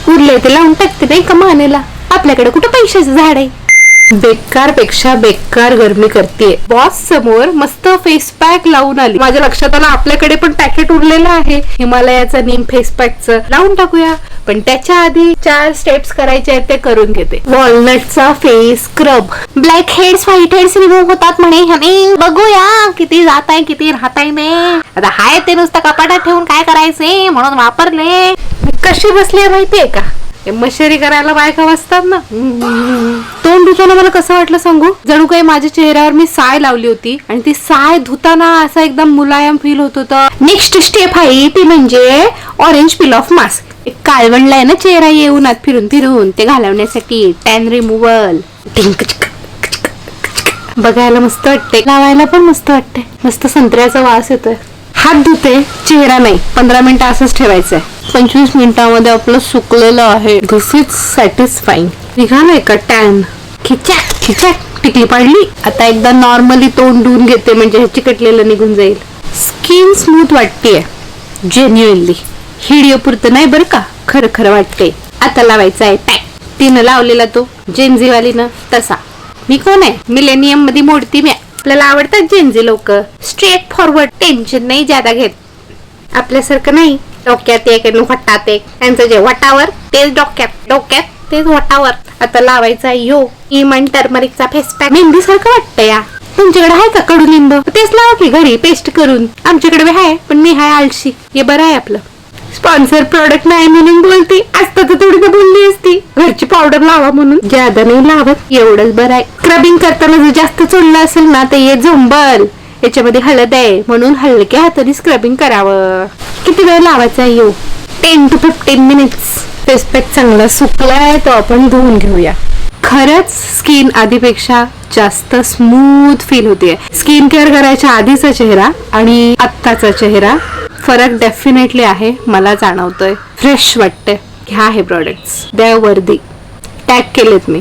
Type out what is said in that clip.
उरले ते लावून टाकते नाही का मानेला. आपल्याकडे कुठं पैशाचं झाड आहे. बेकार पेक्षा बेकार गरमी करते. बॉस समोर मस्त फेस पॅक लावून आली. माझ्या लक्षात आलं आपल्याकडे पण पॅकेट उरलेलं आहे हिमालयाचा नीम फेस पॅकचं, लावून टाकूया. पण त्याच्या आधी 4 स्टेप्स करायचे आहेत ते करून घेते. वॉलनटचा face scrub. Blackheads whiteheads remove होतात म्हणे. बघूया किती जात आहे किती राहत आहे नाही. आता हाय ते नुसतं कपाटात ठेवून काय करायचे म्हणून वापरले. कशी बसली माहितीये का, मशरी करायला बायका बसतात ना. तोंड धुताना मला कसं वाटलं सांगू, जणू काही माझ्या चेहऱ्यावर मी साय लावली होती आणि ती साय धुताना असं एकदम मुलायम फील होत होतं. नेक्स्ट स्टेप आहे ती म्हणजे ऑरेंज पील ऑफ मास्क. एक काळवणलाय ना चेहरा येऊनात फिरून फिरून, ते घालवण्यासाठी टॅन रिमूव्हल. बघायला मस्त वाटते, लावायला पण मस्त वाटते. मस्त संत्र्याचा वास येतोय. हात धुते, चेहरा नाही. 15 मिनिटं असंच ठेवायचंय. 25 मिनिटांमध्ये आपलं सुकलेलं आहे. दिस इज सॅटिस्फाईंग. निघालंय का टॅन. खिचॅक खिचॅक टिकली पाडली. आता एकदा नॉर्मली तोंड धुवून घेते म्हणजे हे चिकटलेलं निघून जाईल. स्किन स्मूथ वाटतेय जेन्युइनली. व्हिडिओ पुरतं नाही बरं का, खरं खरं वाटते. आता लावायचा आहे टॅग. तिनं लावलेला तो जेन्झीवालीनं तसा. मी कोण आहे, मिलेनियम मध्ये मोडती मी. आपल्याला आवडतात जेन्झी लोक. स्ट्रेट फॉरवर्ड, टेन्शन नाही ज्यादा घेत. आपल्यासारखं नाही डोक्यात एक आणि वटात एक. त्यांचं जे वटावर तेच डोक्यात, डोक्यात तेच वटावर. आता लावायचा यो इमन टर्मरिकचा फेस पॅक. मेहंदी सारखं वाटतं या. तुमच्याकडे आहे का कडुलिंब, तेच लावा की घरी पेस्ट करून. आमच्याकडे आहे पण मी हाय आळशी. हे बरं आहे आपलं. स्पॉन्सर प्रोडक्ट नाही म्हणून बोलती, असतं तर थोडी बोलली असती घरची पावडर लावा म्हणून. ज्यादा नाही लावत, एवढंच बरं आहे. स्क्रबिंग करताना जर जास्त चोळलं असेल ना तर हे झोंबल. याच्यामध्ये हळद आहे म्हणून हलक्या हाताने स्क्रबिंग करावं. किती वेळ लावायचा आहे 10 to 15 मिनिट्स. फेस पॅक चांगला सुकलाय तो आपण धुवून घेऊया. खरंच स्किन आधीपेक्षा जास्त स्मूथ फील होते. स्किन केअर करायच्या आधीचा चेहरा आणि आत्ताचा चेहरा फरक डेफिनेटली आहे, मला जाणवतोय. फ्रेश वाटते. घ्या हे प्रोडक्ट्स, द्या वर्दी. टॅग केलेत मी.